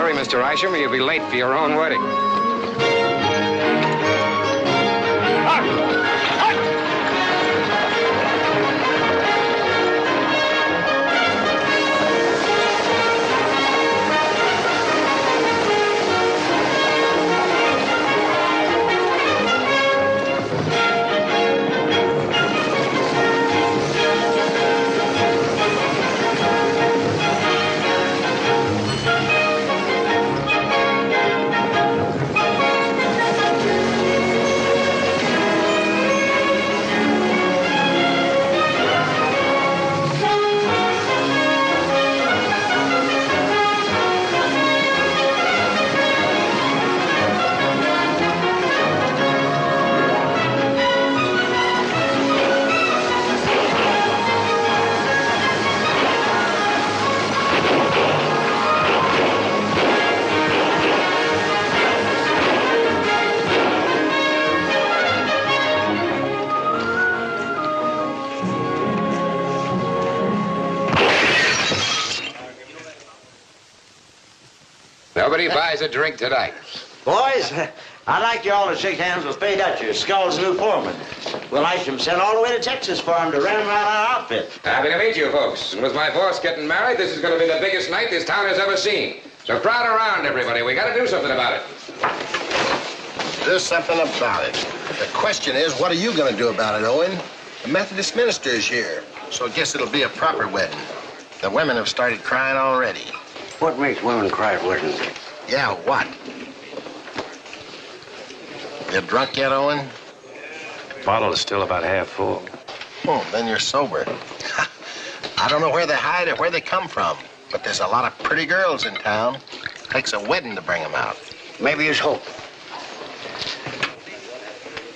Hurry, Mr. Isham, or you'll be late for your own wedding. Nobody buys a drink tonight. Boys, I'd like you all to shake hands with Fay Dutcher, Skull's new foreman. Will Isham sent all the way to Texas for him to run around our outfit. Happy to meet you, folks. And with my boss getting married, this is going to be the biggest night this town has ever seen. So crowd around, everybody. We got to do something about it. Do something about it. The question is, what are you going to do about it, Owen? The Methodist minister is here, so I guess it'll be a proper wedding. The women have started crying already. What makes women cry at weddings? Yeah, what? You drunk yet, Owen? The bottle is still about half full. Oh, then you're sober. I don't know where they hide or where they come from, but there's a lot of pretty girls in town. Takes a wedding to bring them out. Maybe there's hope.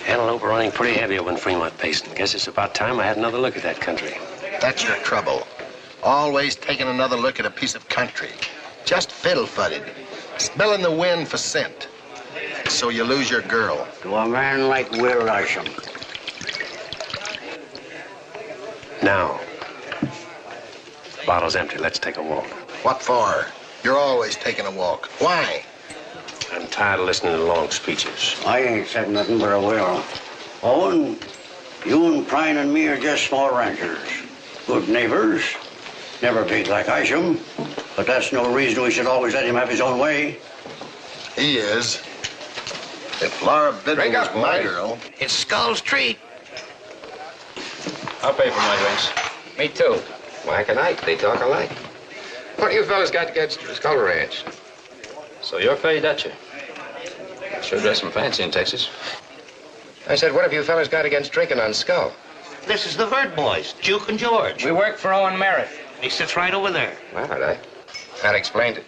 Antelope are running pretty heavy over in Fremont Basin. Guess it's about time I had another look at that country. That's your trouble. Always taking another look at a piece of country. Just fiddle-footed. Smelling the wind for scent. So you lose your girl. To a man like Will Isham. Now, the bottle's empty. Let's take a walk. What for? You're always taking a walk. Why? I'm tired of listening to long speeches. I ain't said nothing but I will. Owen, you and Prine and me are just small ranchers. Good neighbors. Never big like Isham. But that's no reason we should always let him have his own way. He is. If Laura Bidwell was my girl... It's Skull's treat. I'll pay for my drinks. Me too. Whack a night. They talk alike. What do you fellas got against Skull Ranch? So you're Fay Dutcher. Sure dress some fancy in Texas. I said, what have you fellas got against drinking on Skull? This is the Vert boys, Duke and George. We work for Owen Merritt. He sits right over there. Well, that explained it.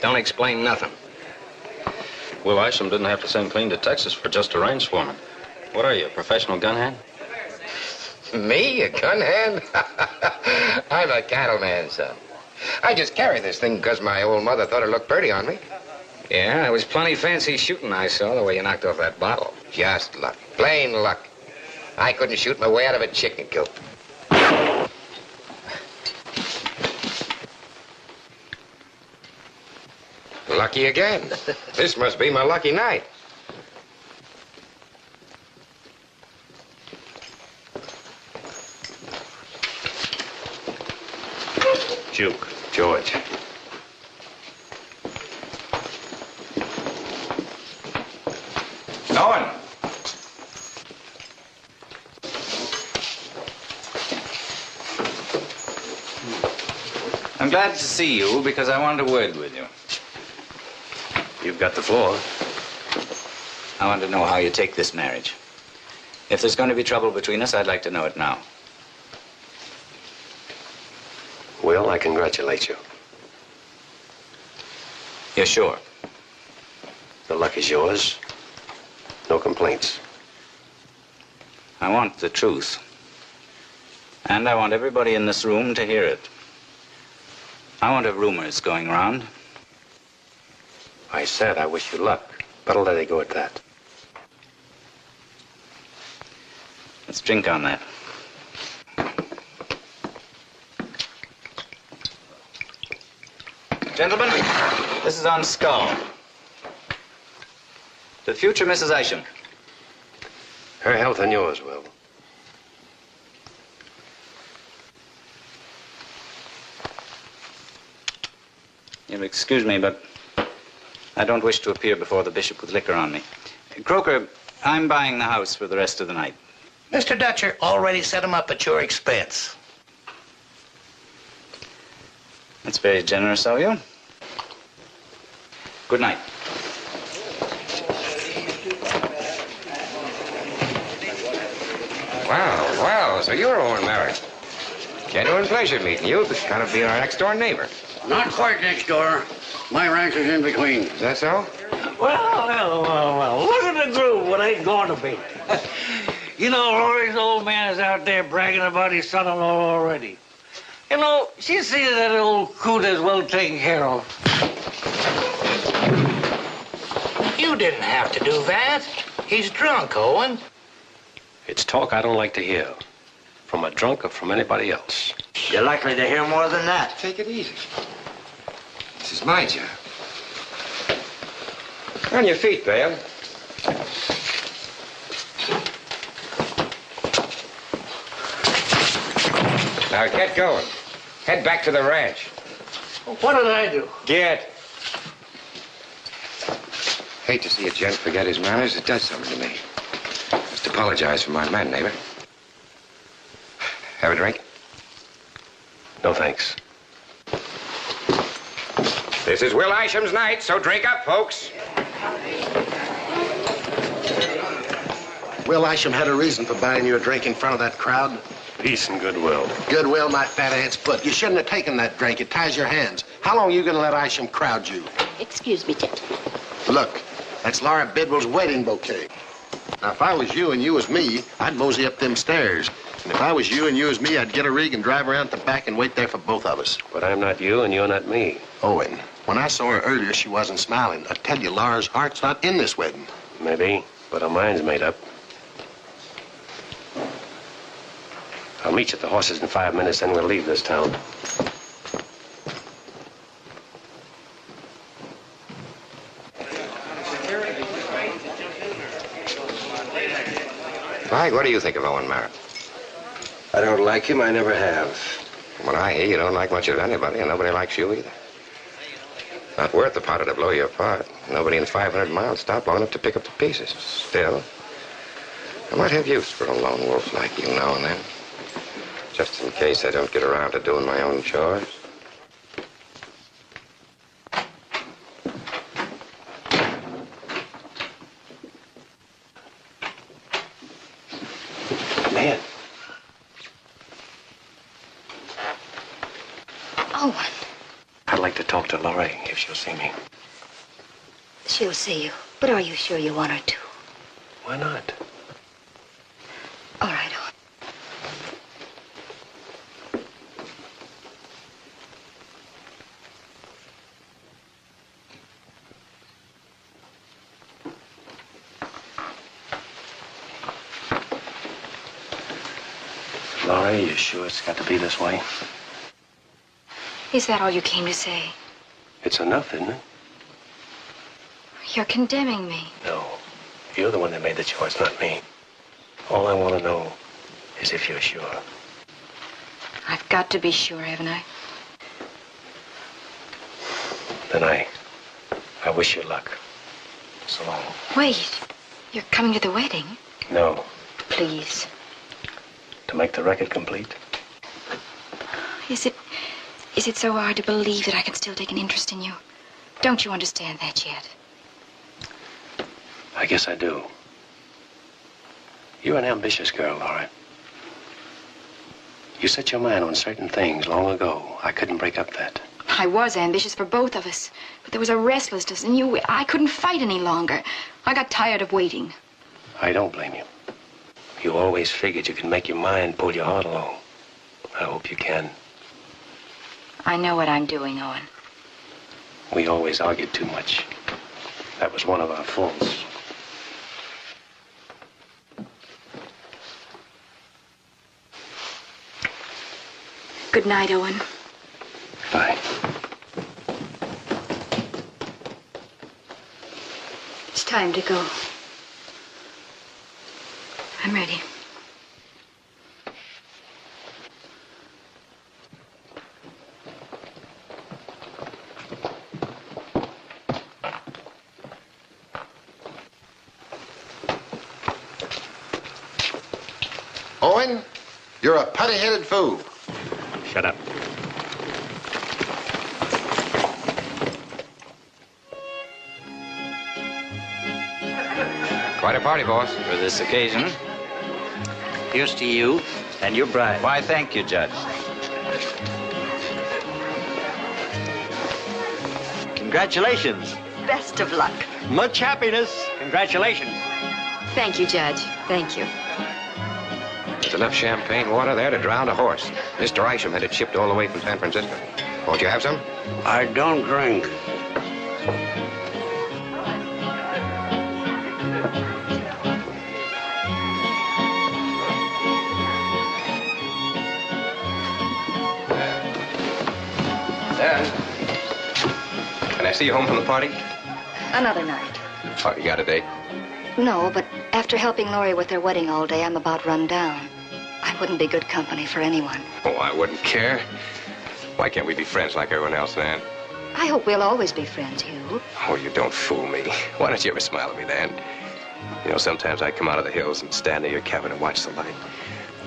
Don't explain nothing. Will Isham didn't have to send clean to Texas for just a range foreman. What are you, a professional gun hand? Me, a gun hand? I'm a cattleman, son. I just carry this thing because my old mother thought it looked pretty on me. Yeah, it was plenty fancy shooting I saw the way you knocked off that bottle. Just luck. Plain luck. I couldn't shoot my way out of a chicken coop. Lucky again. This must be my lucky night. Duke, George. Owen. I'm glad to see you because I wanted a word with you. You've got the floor. I want to know how you take this marriage. If there's going to be trouble between us, I'd like to know it now. Will, I congratulate you. You're sure? The luck is yours. No complaints. I want the truth. And I want everybody in this room to hear it. I want rumors going around. I said I wish you luck, but I'll let it go at that. Let's drink on that. Gentlemen, this is on Skull. The future Mrs. Isham. Her health and yours, Will. You'll excuse me, but I don't wish to appear before the bishop with liquor on me. Croker, I'm buying the house for the rest of the night. Mr. Dutcher already set him up at your expense. That's very generous of you. Good night. Well, so you're Owen Merrick. Genuine pleasure meeting you. This kind of be our next door neighbor. Not quite next door. My ranch is in between. Is that so? Well. Look at the groove. What ain't going to be. You know, Laurie's old man is out there bragging about his son-in-law already. You know, she sees that old coot is well taken care of. You didn't have to do that. He's drunk, Owen. It's talk I don't like to hear. From a drunk or from anybody else. You're likely to hear more than that. Take it easy. This is my job. On your feet, Bale. Now get going. Head back to the ranch. What did I do? Get. Hate to see a gent forget his manners. It does something to me. Must apologize for my man, neighbor. Have a drink? No thanks. This is Will Isham's night, so drink up, folks. Will Isham had a reason for buying you a drink in front of that crowd. Peace and goodwill. Goodwill, my fat aunt's foot. You shouldn't have taken that drink. It ties your hands. How long are you going to let Isham crowd you? Excuse me, gentlemen. Look, that's Laura Bidwell's wedding bouquet. Now, if I was you and you was me, I'd mosey up them stairs. And if I was you and you was me, I'd get a rig and drive around to the back and wait there for both of us. But I'm not you and you're not me. Owen, when I saw her earlier, she wasn't smiling. I tell you, Laura's heart's not in this wedding. Maybe, but her mind's made up. I'll meet you at the horses in 5 minutes, then we'll leave this town. Mike, what do you think of Owen Merritt? I don't like him. I never have. From what I hear, you don't like much of anybody, and nobody likes you either. Not worth the powder to blow you apart. Nobody in 500 miles stopped long enough to pick up the pieces. Still, I might have use for a lone wolf like you now and then. Just in case I don't get around to doing my own chores. Man. Owen, I'd like to talk to Laurie if she'll see me. she'll see you. But are you sure you want her to? Why not? All right, Owen. Laurie, you sure it's got to be this way? Is that all you came to say? It's enough, isn't it? You're condemning me. No. You're the one that made the choice, not me. All I want to know is if you're sure. I've got to be sure, haven't I? Then I wish you luck. So long. Wait. You're coming to the wedding? No. Please. To make the record complete? Is it so hard to believe that I can still take an interest in you? Don't you understand that yet? I guess I do. You're an ambitious girl, Laura. You set your mind on certain things long ago. I couldn't break up that. I was ambitious for both of us, but there was a restlessness in you. I couldn't fight any longer. I got tired of waiting. I don't blame you. You always figured you could make your mind pull your heart along. I hope you can. I know what I'm doing, Owen. We always argued too much. That was one of our faults. Good night, Owen. Bye. time to go. I'm ready. Owen, you're a putty-headed fool. Shut up. Quite a party, boss. For this occasion. Here's to you and your bride. Why, thank you, Judge. Congratulations. Best of luck. Much happiness. Congratulations. Thank you, Judge. Thank you. There's enough champagne water there to drown a horse. Mr. Isham had it shipped all the way from San Francisco. Won't you have some? I don't drink. Dad, can I see you home from the party? Another night. Oh, you got a date? No, but after helping Laurie with their wedding all day, I'm about run down. I wouldn't be good company for anyone. Oh, I wouldn't care. Why can't we be friends like everyone else, Nan? I hope we'll always be friends, Hugh. Oh, you don't fool me. Why don't you ever smile at me, Nan? You know, sometimes I come out of the hills and stand near your cabin and watch the light.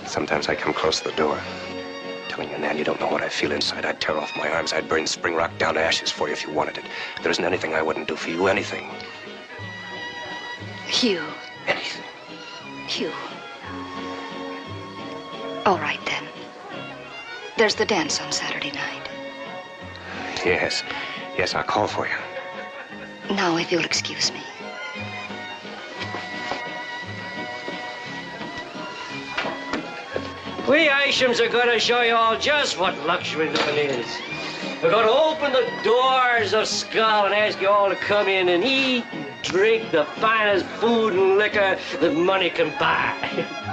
Sometimes I come close to the door. Telling you, Nan, you don't know what I feel inside. I'd tear off my arms. I'd burn Spring Rock down to ashes for you if you wanted it. There isn't anything I wouldn't do for you, anything. Hugh. Anything. Hugh. All right, then. There's the dance on Saturday night. Yes. Yes, I'll call for you. Now, if you'll excuse me. We Ishams are going to show you all just what luxury living is. We're going to open the doors of Skull and ask you all to come in and eat and drink the finest food and liquor that money can buy.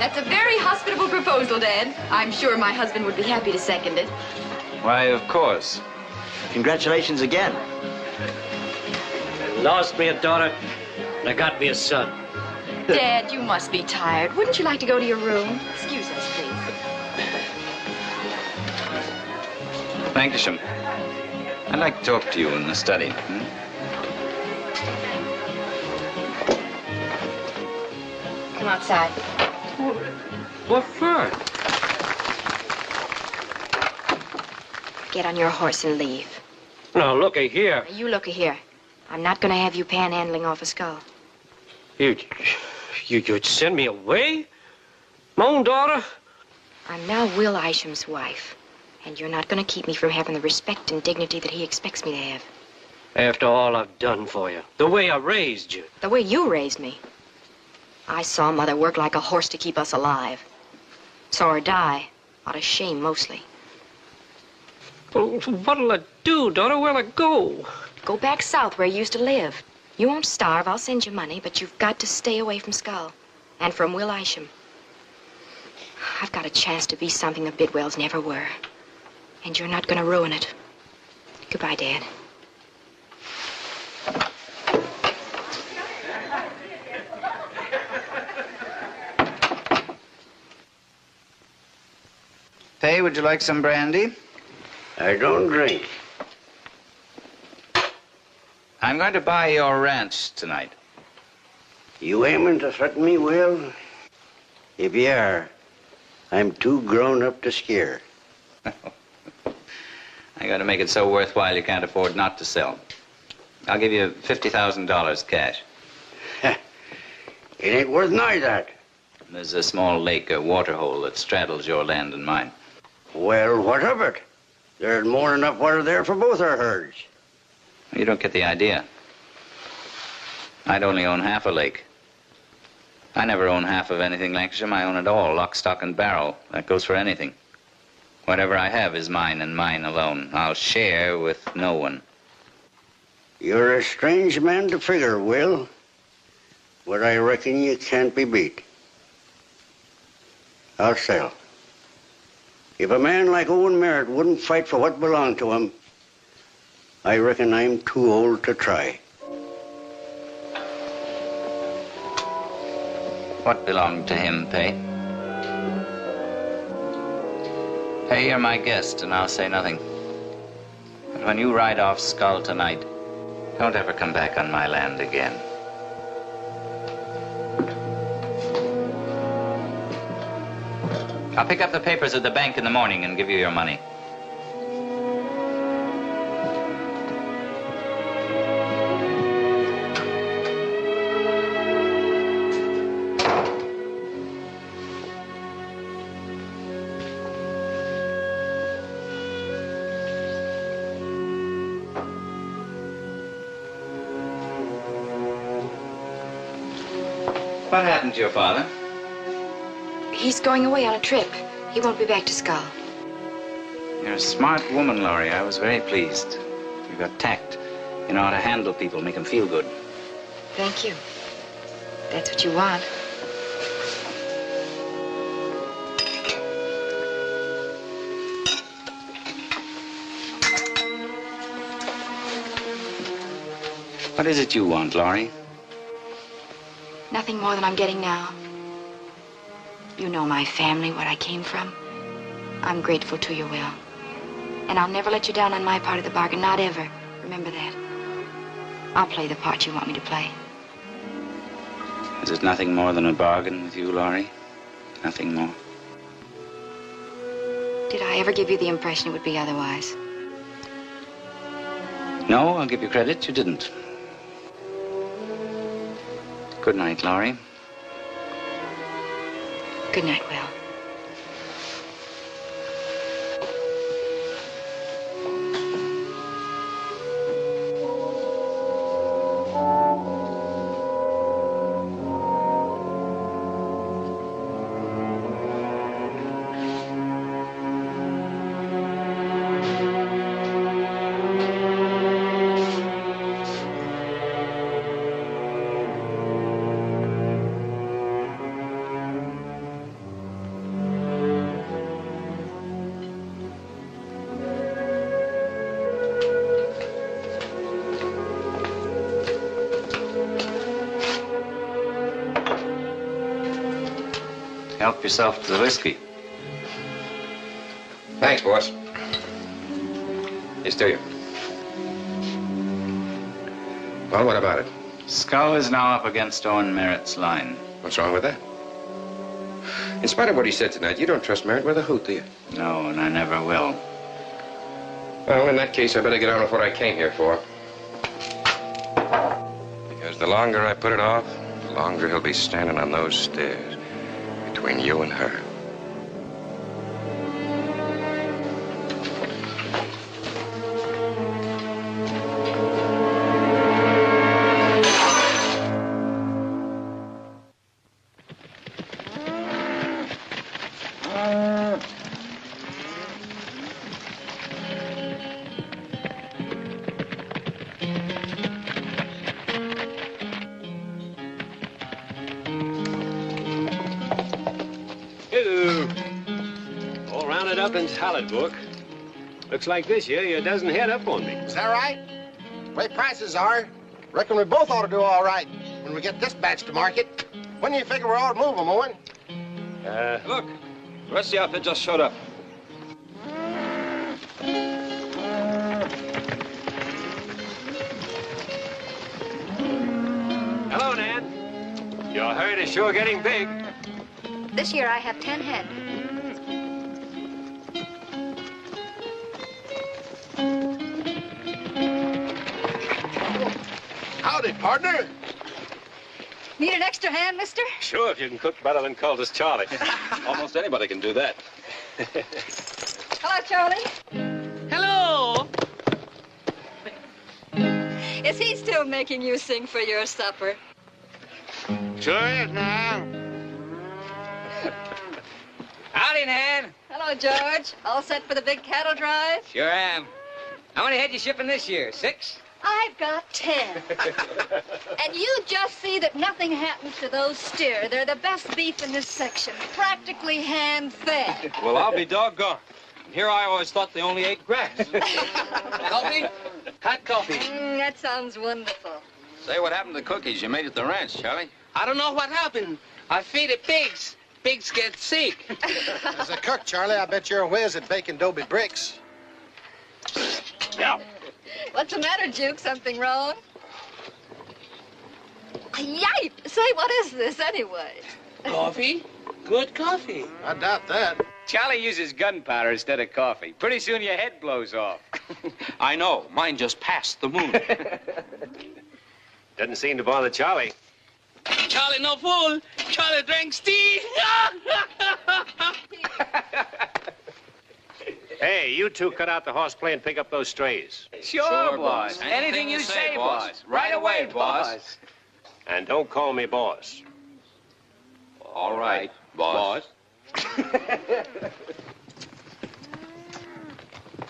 That's a very hospitable proposal, Dad. I'm sure my husband would be happy to second it. Why, of course. Congratulations again. I lost me a daughter, and I got me a son. Dad, you must be tired. Wouldn't you like to go to your room? Excuse us, please. Thank you, Shum. I'd like to talk to you in the study. Come outside. What for? Get on your horse and leave. Now, looky here. You looky here. I'm not going to have you panhandling off a Skull. You'd send me away? My own daughter? I'm now Will Isham's wife. And you're not going to keep me from having the respect and dignity that he expects me to have. After all I've done for you, the way I raised you. The way you raised me. I saw Mother work like a horse to keep us alive. Saw her die, out of shame mostly. Well, what'll I do, daughter? Where'll I go? Go back south where you used to live. You won't starve, I'll send you money, but you've got to stay away from Skull. And from Will Isham. I've got a chance to be something the Bidwells never were. And you're not going to ruin it. Goodbye, Dad. Fay, would you like some brandy? I don't drink. I'm going to buy your ranch tonight. You aiming to threaten me, Will? If you are, I'm too grown up to scare. I got to make it so worthwhile you can't afford not to sell. I'll give you $50,000 cash. It ain't worth nigh that. There's a small lake, a water hole that straddles your land and mine. Well, what of it? There's more than enough water there for both our herds. You don't get the idea. I'd only own half a lake. I never own half of anything, Lancashire. I own it all, lock, stock, and barrel. That goes for anything. Whatever I have is mine and mine alone. I'll share with no one. You're a strange man to figure, Will. But I reckon you can't be beat. I'll sell. If a man like Owen Merritt wouldn't fight for what belonged to him, I reckon I'm too old to try. What belonged to him, Pay? Pay, you're my guest, and I'll say nothing. But when you ride off Skull tonight, don't ever come back on my land again. I'll pick up the papers at the bank in the morning and give you your money. What happened to your father? He's going away on a trip. He won't be back to Skull. You're a smart woman, Laurie. I was very pleased. You've got tact. You know how to handle people, make them feel good. Thank you. That's what you want. What is it you want, Laurie? Nothing more than I'm getting now. You know my family, where I came from. I'm grateful to you, Will. And I'll never let you down on my part of the bargain, not ever. Remember that. I'll play the part you want me to play. Is it nothing more than a bargain with you, Laurie? Nothing more? Did I ever give you the impression it would be otherwise? No, I'll give you credit. You didn't. Good night, Laurie. Good night, Will. Help yourself to the whiskey. Thanks, boss. Here's to you. Well, what about it? Skull is now up against Owen Merritt's line. What's wrong with that? In spite of what he said tonight, you don't trust Merritt with a hoot, do you? No, and I never will. Well, in that case, I better get on with what I came here for. Because the longer I put it off, the longer he'll be standing on those stairs between you and her. Salad book. Looks like this year you doesn't head up on me. Is that right? Way prices are, reckon we both ought to do all right when we get this batch to market. When do you figure we ought to move them, Owen? Look, the rest of the outfit just showed up. Hello, Nan. Your herd is sure getting big. This year I have 10 head. Howdy, partner. Need an extra hand, mister? Sure, if you can cook better than Cultus Charlie. Almost anybody can do that. Hello, Charlie. Hello. Is he still making you sing for your supper? Sure is now. Howdy, Nan. Hello, George. All set for the big cattle drive? Sure am. How many head you shipping this year? 6? I've got 10. And you just see that nothing happens to those steer. They're the best beef in this section, practically hand-fed. Well, I'll be doggone. Here I always thought they only ate grass. Coffee? Hot coffee. That sounds wonderful. Say, what happened to the cookies you made at the ranch, Charlie? I don't know what happened. I feed the pigs. Pigs get sick. As a cook, Charlie, I bet you're a whiz at baking Dobie bricks. Yeah. What's the matter, Juke? Something wrong? Yipe! Say, what is this anyway? Coffee? Good coffee. I doubt that. Charlie uses gunpowder instead of coffee. Pretty soon your head blows off. I know. Mine just passed the moon. Doesn't seem to bother Charlie. Charlie no fool. Charlie drinks tea. Hey, you two cut out the horseplay and pick up those strays. Sure, boss. Anything you say, boss. Right away, boss. And don't call me boss. All right, boss.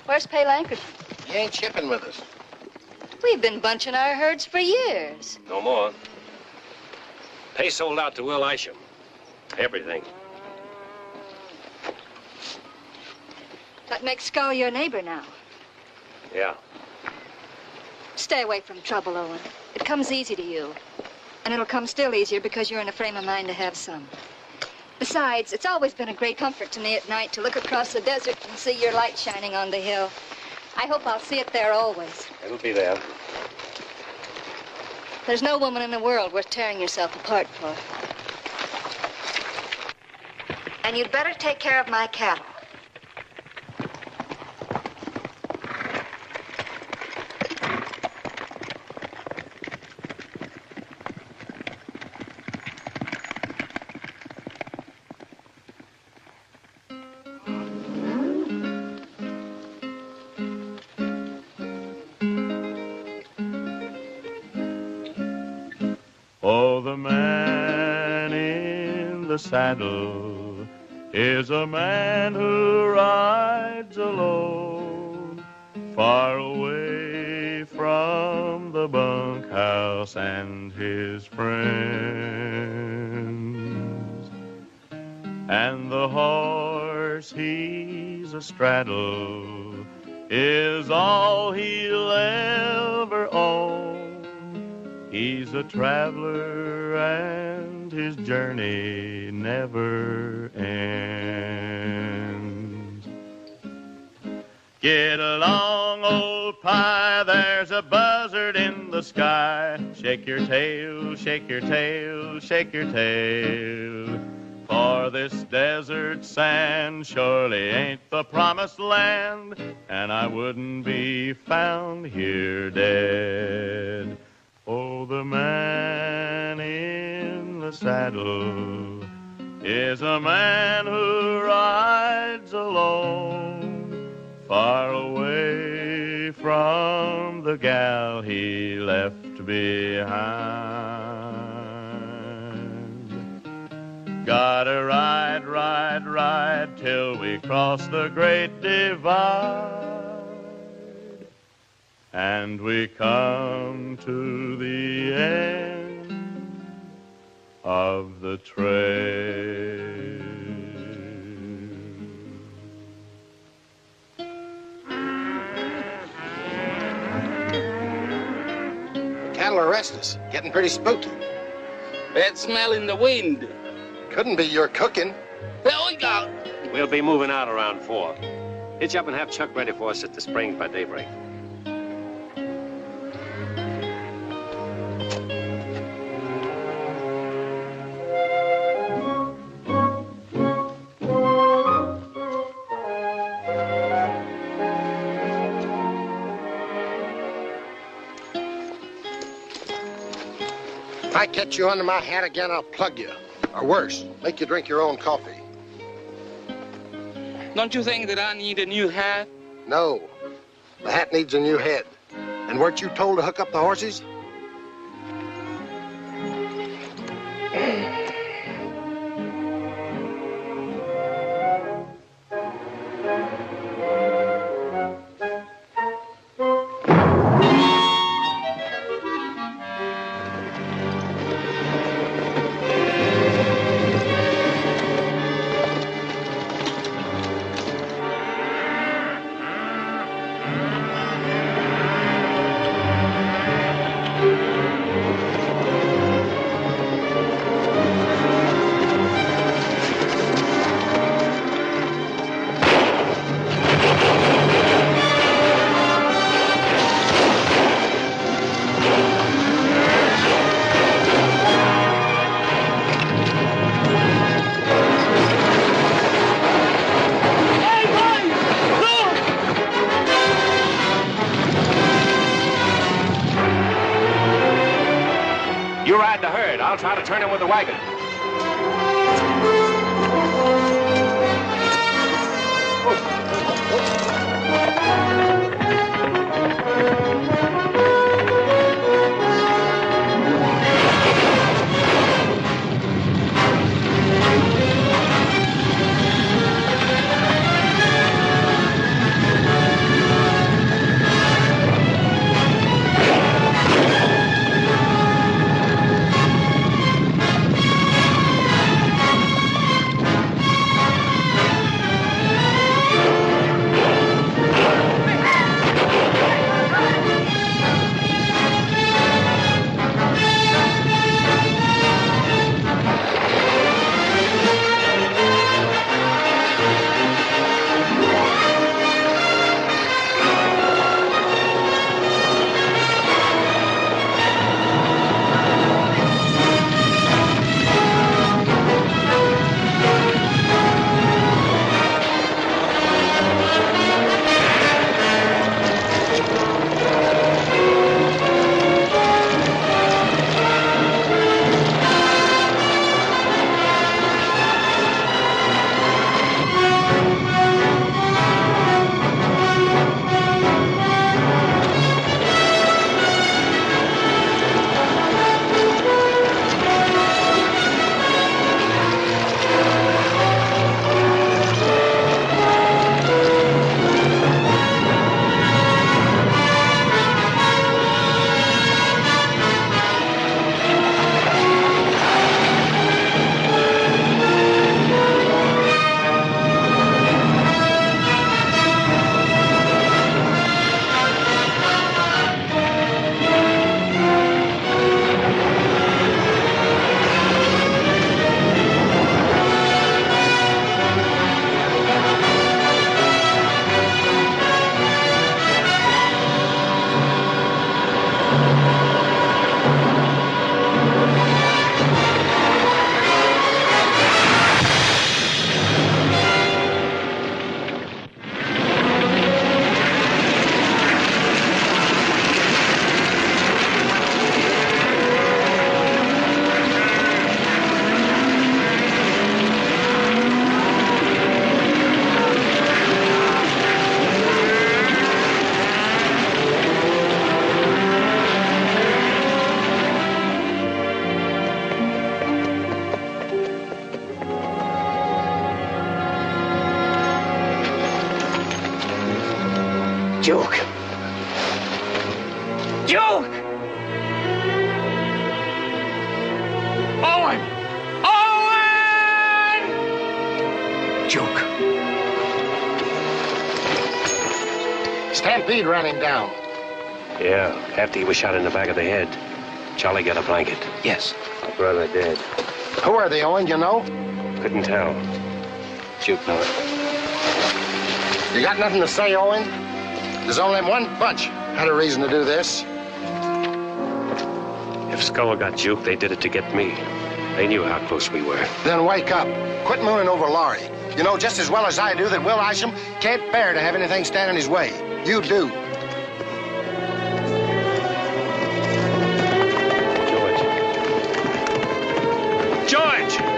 Where's Pay Lankford? He ain't shipping with us. We've been bunching our herds for years. No more. Pay sold out to Will Isham. Everything. That makes Skull your neighbor now. Yeah. Stay away from trouble, Owen. It comes easy to you. And it'll come still easier because you're in a frame of mind to have some. Besides, it's always been a great comfort to me at night to look across the desert and see your light shining on the hill. I hope I'll see it there always. It'll be there. There's no woman in the world worth tearing yourself apart for. And you'd better take care of my cattle. Oh, the man in the saddle is a man who rides alone, far away from the bunkhouse and his friends. And the horse he's astraddle is all he'll ever own. He's a traveler and his journey never ends. Get along, old pie, there's a buzzard in the sky. Shake your tail, shake your tail, shake your tail. For this desert sand surely ain't the promised land, and I wouldn't be found here dead. Oh, the man in the saddle is a man who rides alone, far away from the gal he left behind. Gotta ride, ride, ride till we cross the great divide. And we come to the end of the trail. The cattle are restless, getting pretty spooky. Bad smell in the wind. Couldn't be your cooking. There we go. We'll be moving out around 4. Hitch up and have Chuck ready for us at the springs by daybreak. If I catch you under my hat again, I'll plug you. Or worse, make you drink your own coffee. Don't you think that I need a new hat? No. The hat needs a new head. And weren't you told to hook up the horses? You ride the herd. I'll try to turn him with the wagon. Duke! Duke! Owen! Owen! Duke. Stampede ran him down. Yeah, after he was shot in the back of the head. Charlie got a blanket. Yes. My brother did. Who are they, Owen, you know? Couldn't tell. Duke know it. You got nothing to say, Owen? There's only one bunch had a reason to do this. If Skull got Duke, they did it to get me. They knew how close we were. Then wake up. Quit mooning over Laurie. You know just as well as I do that Will Isham can't bear to have anything stand in his way. You do. George!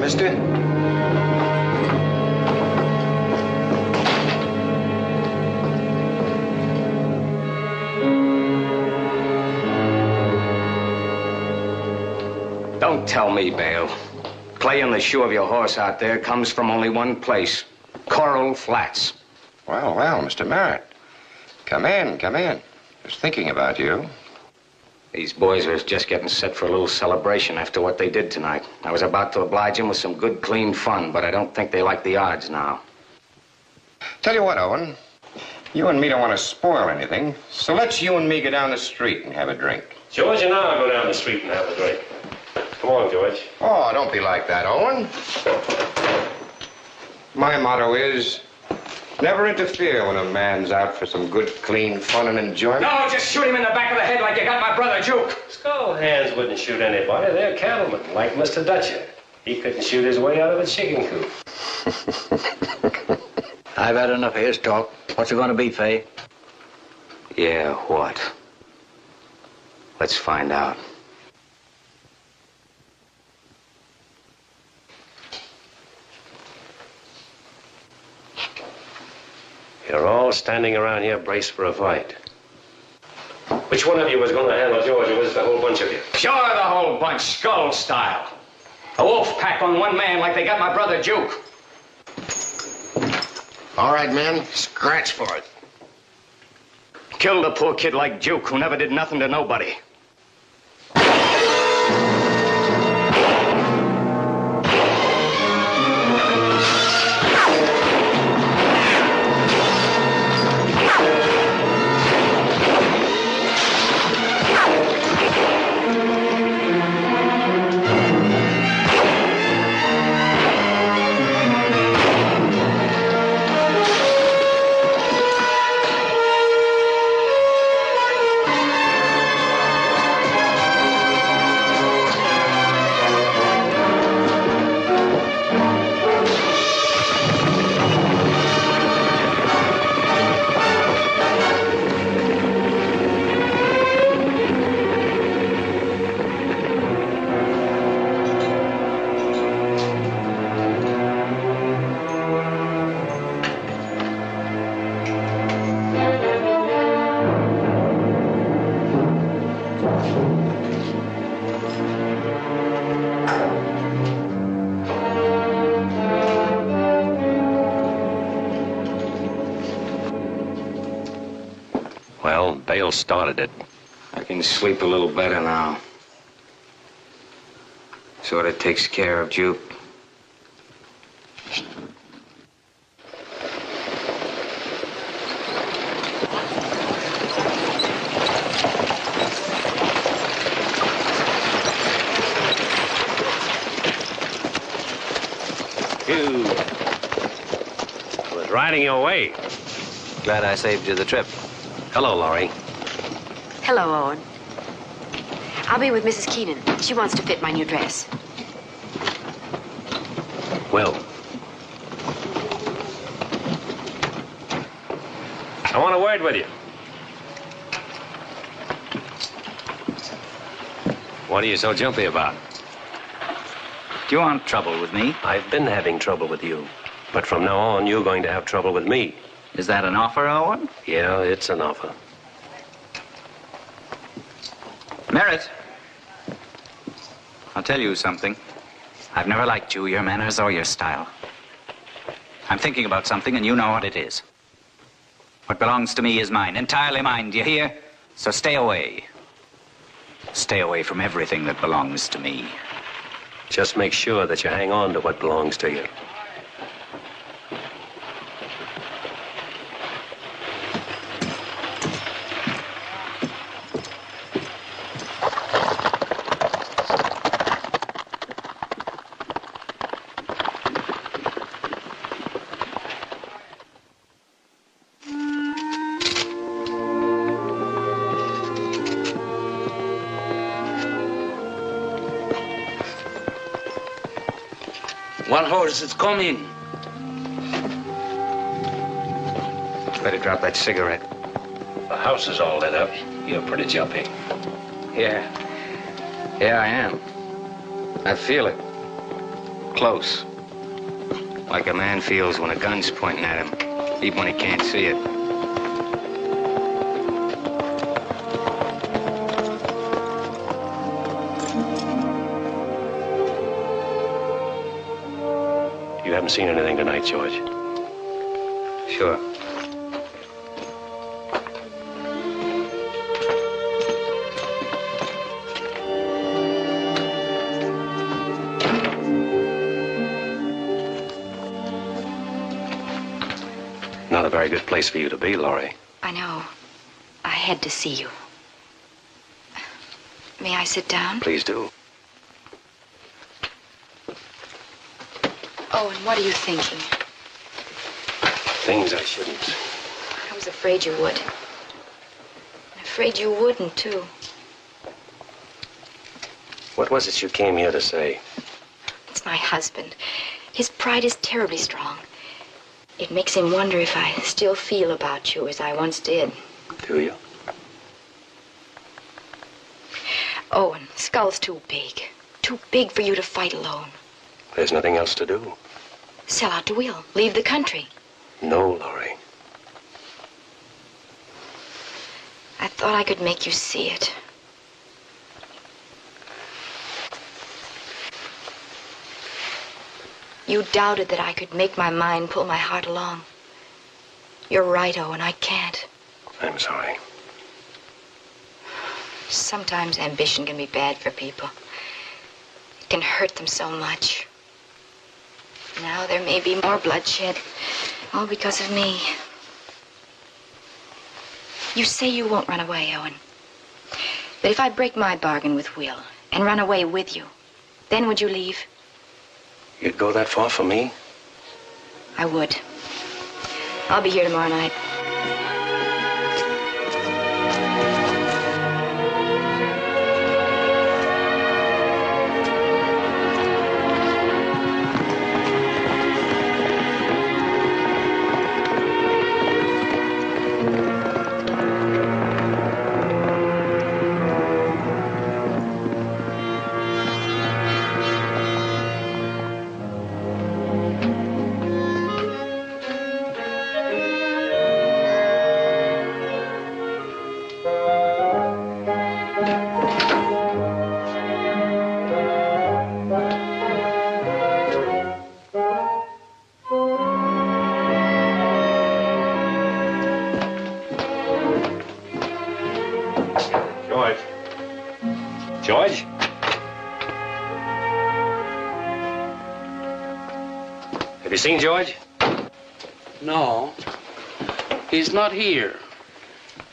mister. Don't tell me, Bale. Playing the shoe of your horse out there comes from only one place. Coral Flats. Well, Mr. Merritt. Come in. Just thinking about you. These boys are just getting set for a little celebration after what they did tonight. I was about to oblige them with some good, clean fun, but I don't think they like the odds now. Tell you what, Owen. You and me don't want to spoil anything, so let's you and me go down the street and have a drink. George and I'll go down the street and have a drink. Come on, George. Oh, don't be like that, Owen. My motto is, never interfere when a man's out for some good, clean fun and enjoyment. No, just shoot him in the back of the head like you got my brother Duke. Skull hands wouldn't shoot anybody. They're cattlemen, like Mr. Dutcher. He couldn't shoot his way out of a chicken coop. I've had enough of his talk. What's it going to be, Fay? Yeah, what? Let's find out. You're all standing around here braced for a fight. Which one of you was going to handle George, or was it the whole bunch of you? Sure, the whole bunch, Skull style. A wolf pack on one man like they got my brother Duke. All right, men, scratch for it. Killed a poor kid like Duke who never did nothing to nobody. Well, Bale started it. I can sleep a little better now. Sort of takes care of Duke. You was riding your way. Glad I saved you the trip. Hello, Laurie. Hello, Owen. I'll be with Mrs. Keenan. She wants to fit my new dress. Will. I want a word with you. What are you so jumpy about? Do you want trouble with me? I've been having trouble with you. But from now on, you're going to have trouble with me. Is that an offer, Owen? Yeah, it's an offer. Merritt, I'll tell you something. I've never liked you, your manners, or your style. I'm thinking about something, and you know what it is. What belongs to me is mine, entirely mine, do you hear? So stay away. Stay away from everything that belongs to me. Just make sure that you hang on to what belongs to you. One horse is coming. Better drop that cigarette. The house is all lit up. You're pretty jumpy. Yeah. Yeah, I am. I feel it. close. Like a man feels when a gun's pointing at him, even when he can't see it. You haven't seen anything tonight, George? Sure. Not a very good place for you to be, Laurie. I know. I had to see you. May I sit down? Please do. Oh, and what are you thinking? Things I shouldn't. I was afraid you would. And afraid you wouldn't, too. What was it you came here to say? It's my husband. His pride is terribly strong. It makes him wonder if I still feel about you as I once did. Do you? Oh, and Skull's too big. Too big for you to fight alone. There's nothing else to do. Sell out to Will. Leave the country. No, Laurie. I thought I could make you see it. You doubted that I could make my mind pull my heart along. You're right, Owen. I can't. I'm sorry. Sometimes ambition can be bad for people. It can hurt them so much. Now there may be more bloodshed, all because of me. You say you won't run away, Owen. But if I break my bargain with Will and run away with you, then would you leave? You'd go that far for me? I would. I'll be here tomorrow night. George? Have you seen George? No. He's not here.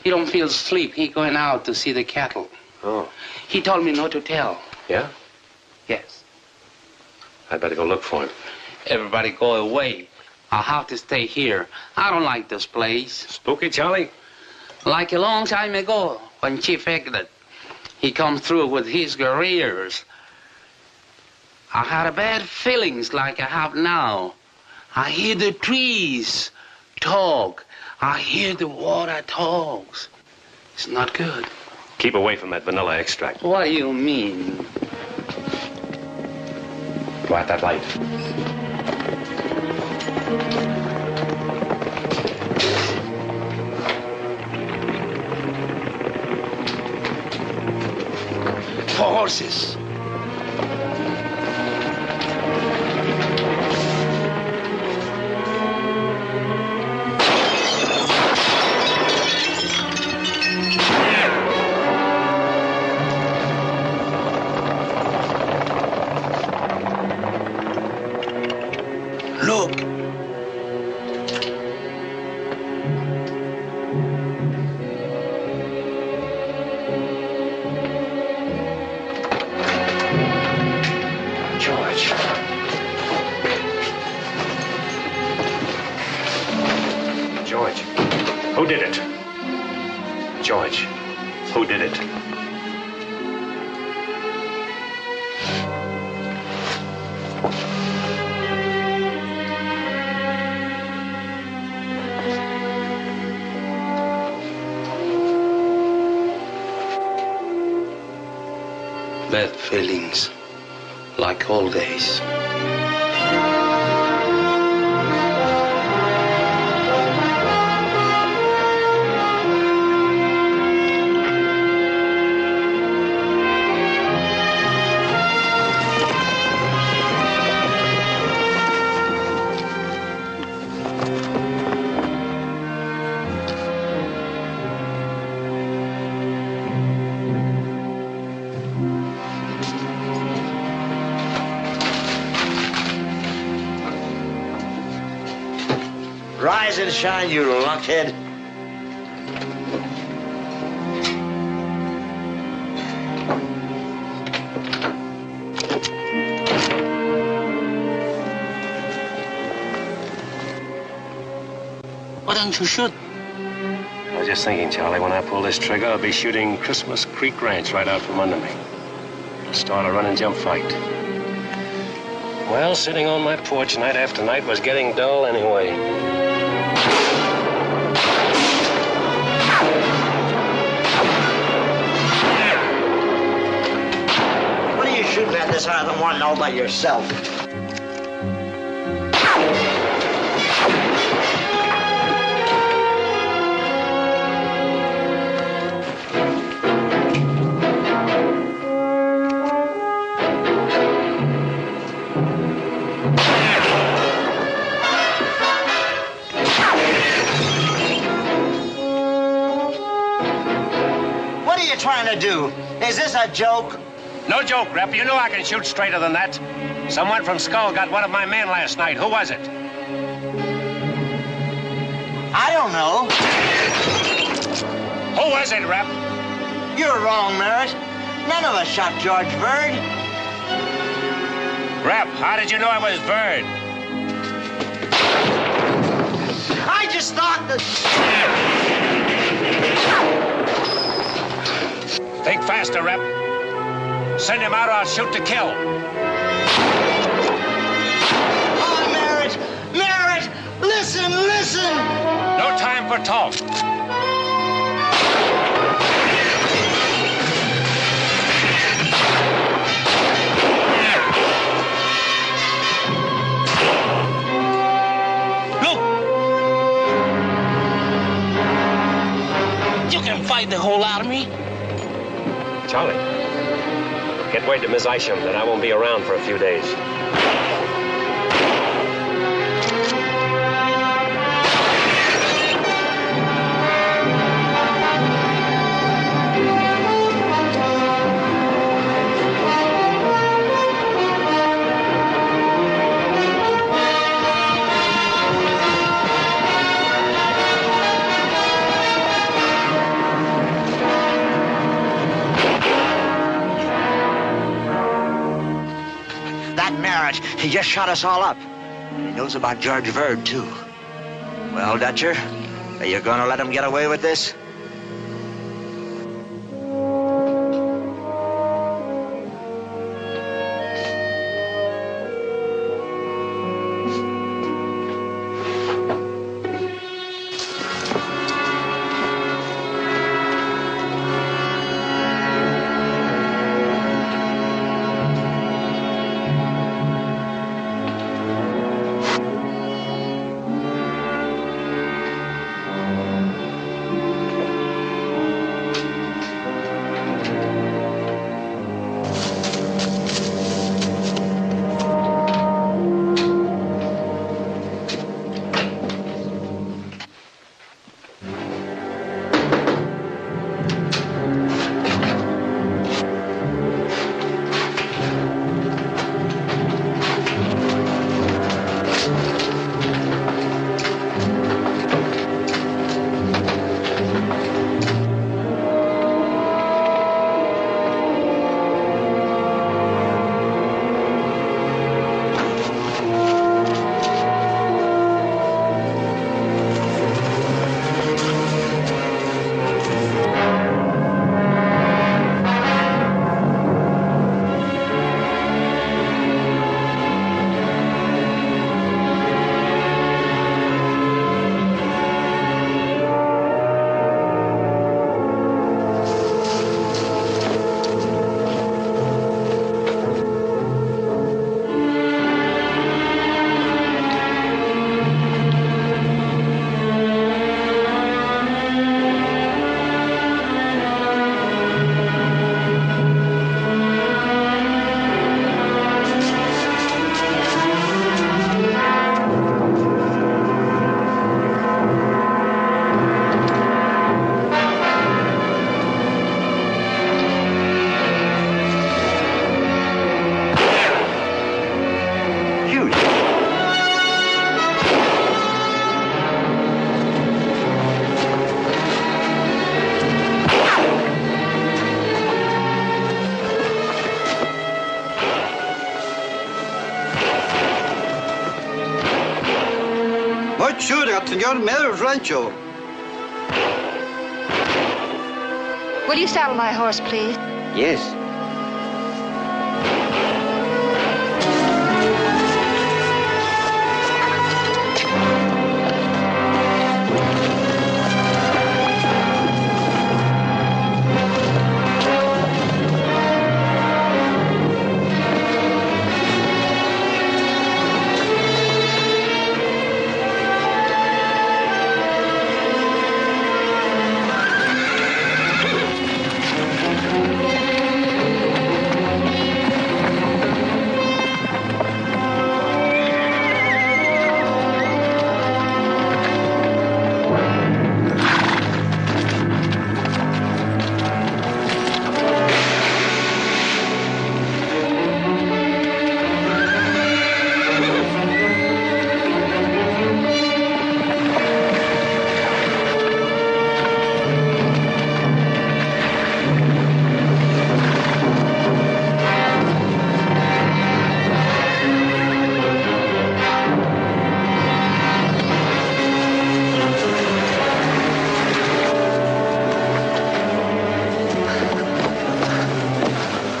He don't feel sleep. He going out to see the cattle. Oh. He told me not to tell. Yeah? Yes. I'd better go look for him. Everybody go away. I'll have to stay here. I don't like this place. Spooky, Charlie? Like a long time ago, when Chief Egglet, he come through with his guerrillas. I had a bad feelings like I have now. I hear the trees talk. I hear the water talks. It's not good. Keep away from that vanilla extract. What do you mean? Go out that light. Horses. Look. George, who did it? George, who did it? Bad feelings, like old days. and shine, you lunkhead. Why don't you shoot? I was just thinking, Charlie, when I pull this trigger, I'll be shooting Christmas Creek Ranch right out from under me. Start a run and jump fight. Well, sitting on my porch night after night was getting dull anyway. What are you shooting at this island one all by yourself? What are you trying to do? Is this a joke? No joke, Rep. You know I can shoot straighter than that. Someone from Skull got one of my men last night. Who was it? I don't know. Who was it, Rep? You're wrong, Merritt. None of us shot George Bird. Rep, how did you know I was Bird? I just thought that... Think faster, Rep. Send him out or I'll shoot to kill. Oh, Merritt! Merritt! Listen, listen! No time for talk. You can fight the whole army. Charlie, get word to Miss Isham that I won't be around for a few days. That Merritt, he just shot us all up. And he knows about George Bird, too. Well, Dutcher, are you gonna let him get away with this? al señor Meadows Rancho. Will you saddle my horse, please? Yes.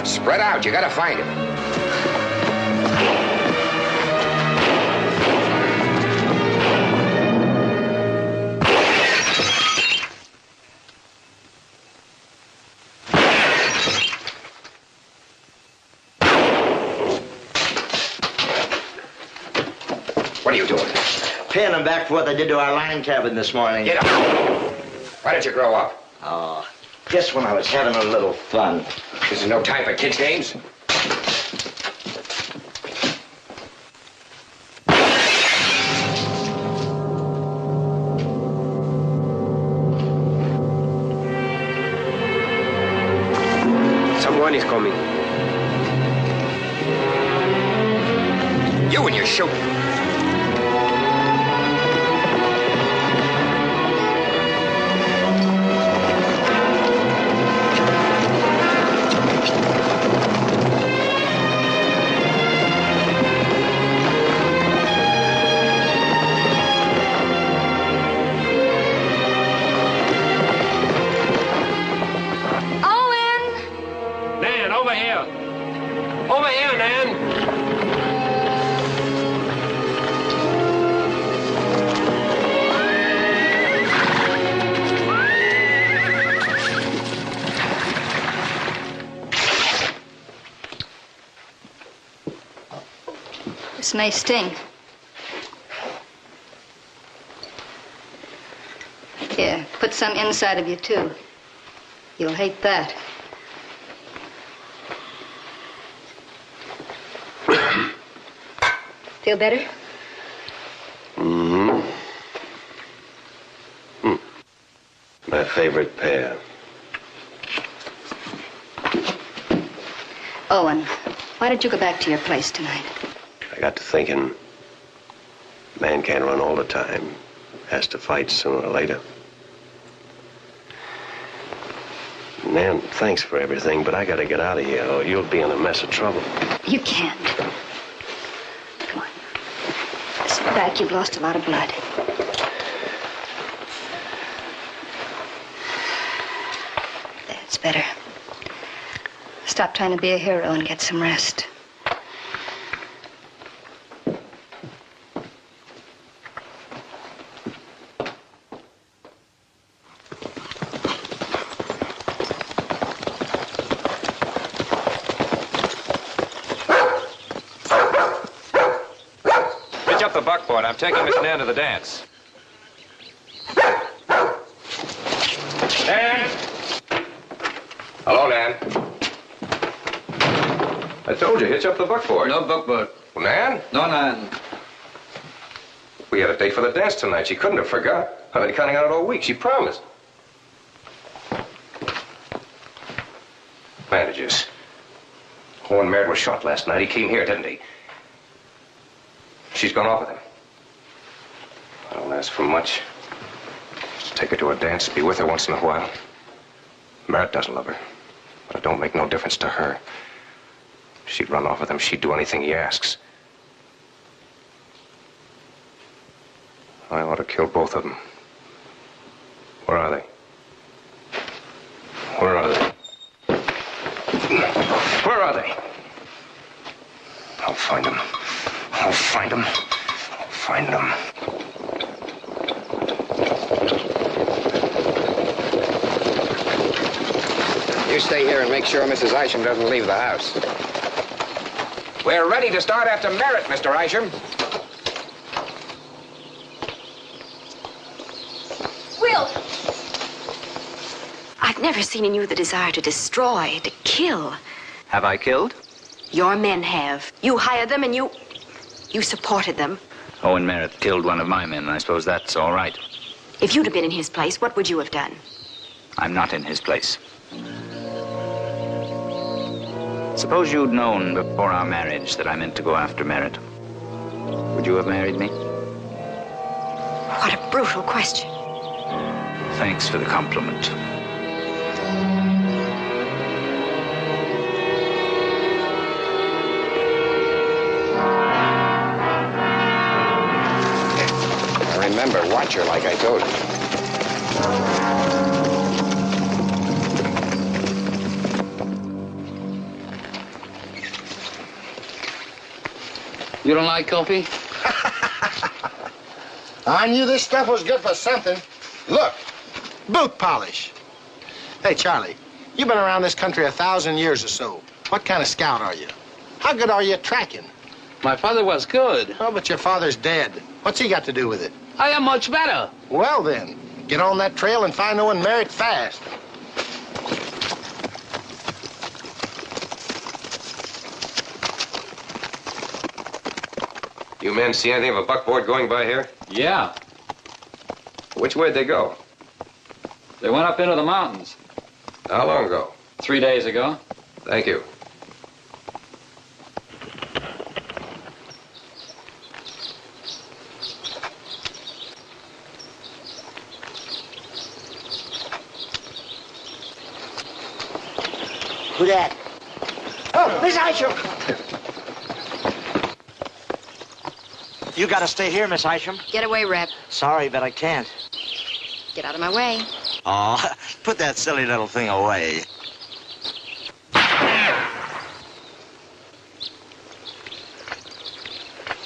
Spread out. You gotta find him. What are you doing? Paying them back for what they did to our line cabin this morning. Get up. Why did you grow up? Oh, just when I was having a little fun. This is no time for kids' games. Someone is coming. You and your shooting. Nan, over here. Over here, Nan. This may sting. Here, put some inside of you, too. You'll hate that. Feel better? Mm-hmm. My favorite pair. Owen, why did you go back to your place tonight? I got to thinking, man can't run all the time. Has to fight sooner or later. Nan, thanks for everything, but I gotta get out of here or you'll be in a mess of trouble. You can't. Come on. Sit back. You've lost a lot of blood. That's better. Stop trying to be a hero and get some rest. The buckboard. I'm taking Miss Nan to the dance. Nan! Hello, Nan. I told you, hitch up the buckboard. No buckboard. Nan? No, Nan. We had a date for the dance tonight. She couldn't have forgot. I've been counting on it all week. She promised. Bandages. Owen Merritt was shot last night. He came here, didn't he? She's gone off with him. I don't ask for much. Just take her to a dance, be with her once in a while. Merritt doesn't love her, but it don't make no difference to her. She'd run off with him. She'd do anything he asks. I ought to kill both of them. Where are they? Where are they? Where are they? I'll find them. I'll find them. I'll find them. You stay here and make sure Mrs. Isham doesn't leave the house. We're ready to start after Merritt, Mr. Isham. Will! I've never seen in you the desire to destroy, to kill. Have I killed? Your men have. You hired them and you supported them. Owen Merritt killed one of my men, and I suppose that's all right. If you'd have been in his place, what would you have done? I'm not in his place. Suppose you'd known before our marriage that I meant to go after Merritt. Would you have married me? What a brutal question. Thanks for the compliment. Remember, watch her like I told you. You don't like coffee? I knew this stuff was good for something. Look, boot polish. Hey, Charlie, you've been around this country 1,000 years or so. What kind of scout are you? How good are you at tracking? My father was good. Oh, but your father's dead. What's he got to do with it? I am much better. Well, then, get on that trail and find Owen Merritt fast. You men see anything of a buckboard going by here? Yeah. Which way'd they go? They went up into the mountains. How long ago? 3 days ago. Thank you. Who that? Oh, Miss Isham! You gotta stay here, Miss Isham. Get away, Rep. Sorry, but I can't. Get out of my way. Oh, put that silly little thing away.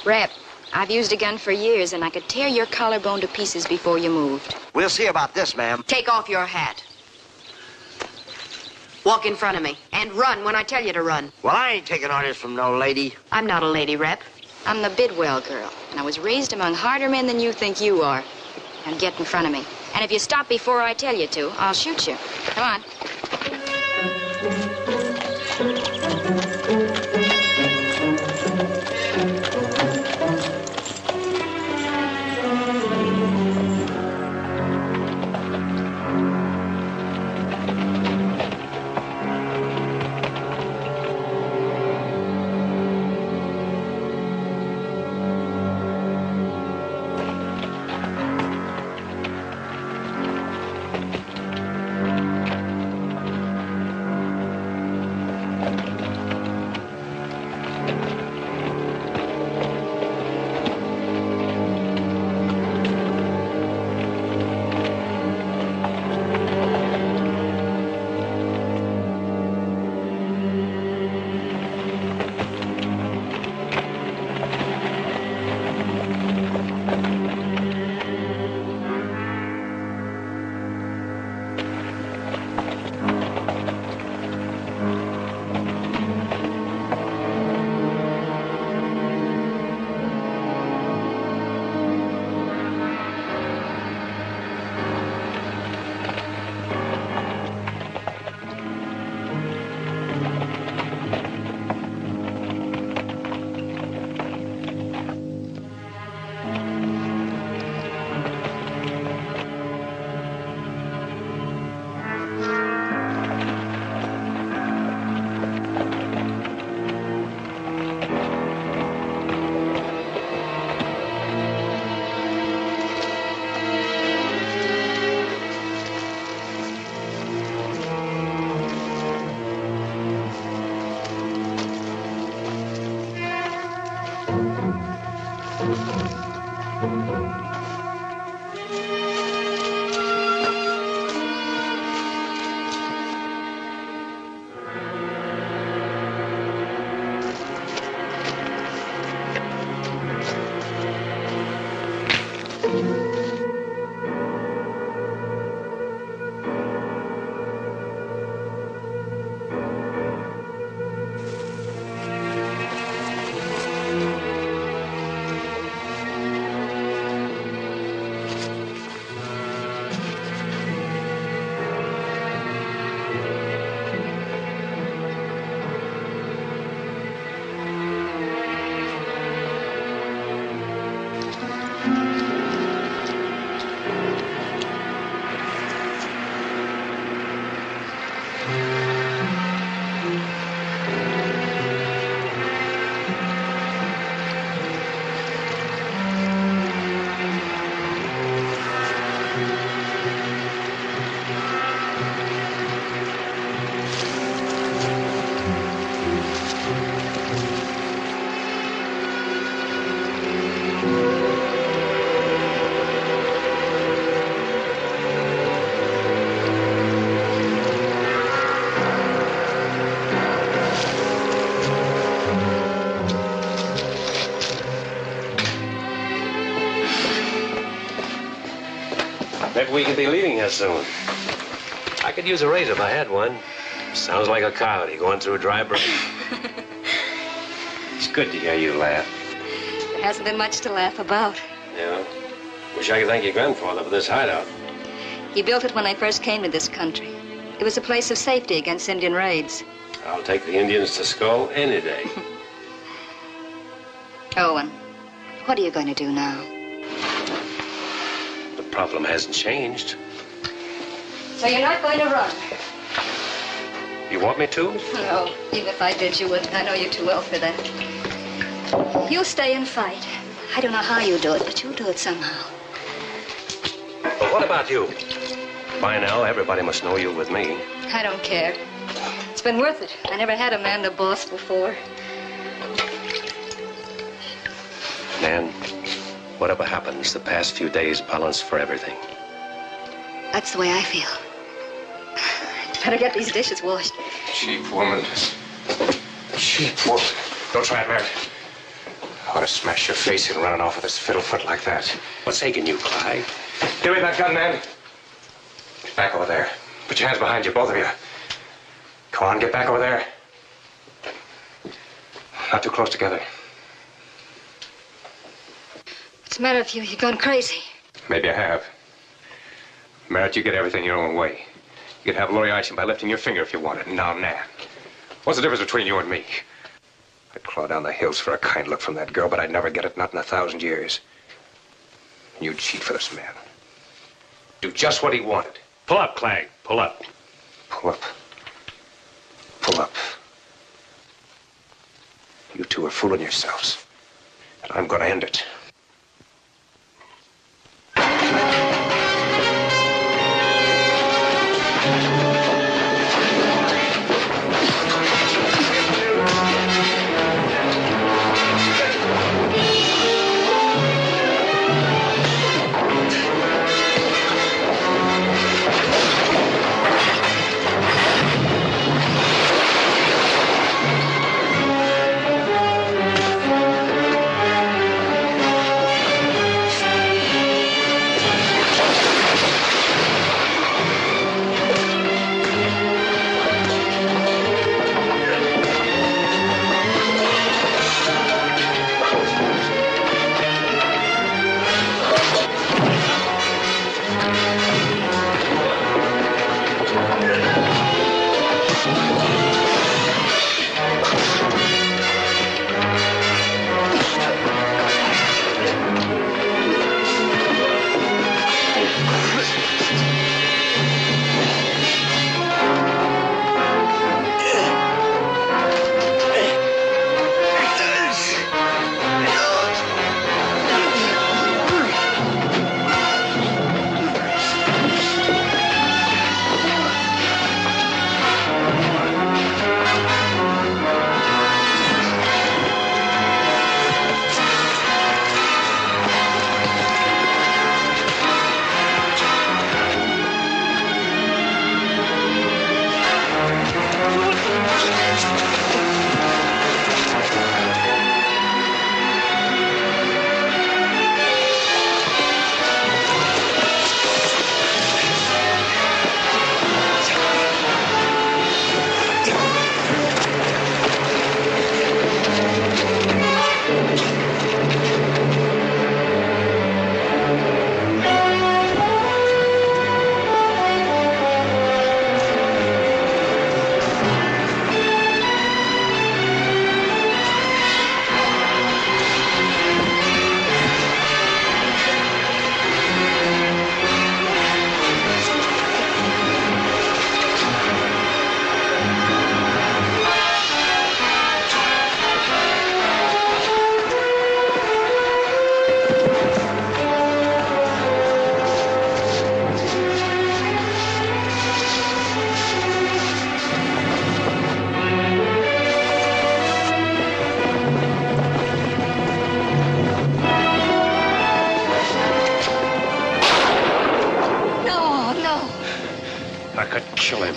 Rep, I've used a gun for years, and I could tear your collarbone to pieces before you moved. We'll see about this, ma'am. Take off your hat. Walk in front of me. And run when I tell you to run. Well, I ain't taking orders from no lady. I'm not a lady, Rep. I'm the Bidwell girl, and I was raised among harder men than you think you are. Now get in front of me. And if you stop before I tell you to, I'll shoot you. Come on. we could be leaving here soon. I could use a raise if I had one. Sounds like a coyote going through a dry brush. It's good to hear you laugh. There hasn't been much to laugh about. Yeah. Wish I could thank your grandfather for this hideout. He built it when I first came to this country. It was a place of safety against Indian raids. I'll take the Indians to Skull any day. Owen, what are you going to do now? The problem hasn't changed. So you're not going to run? You want me to? No, even if I did, you wouldn't. I know you too well for that. You'll stay and fight. I don't know how you do it, but you'll do it somehow. But what about you? By now, everybody must know you with me. I don't care. It's been worth it. I never had a man to boss before. Nan, whatever happens, the past few days balance for everything. That's the way I feel. Better get these dishes washed. Cheap woman. Cheap woman. Don't try it, Merritt. I ought to smash your face in running off with this fiddlefoot like that. What's aching you, Clyde? Give me that gun, man. Get back over there. Put your hands behind you, both of you. Come on, get back over there. Not too close together. What's the matter with you? You're going crazy. Maybe I have. Merritt, you get everything your own way. You could have Laurie Isham by lifting your finger if you wanted. Now, Nan, what's the difference between you and me? I'd claw down the hills for a kind look from that girl, but I'd never get it, not in 1,000 years. And you'd cheat for this man. Do just what he wanted. Pull up, Clyde. Pull up. Pull up. Pull up. You two are fooling yourselves. And I'm going to end it.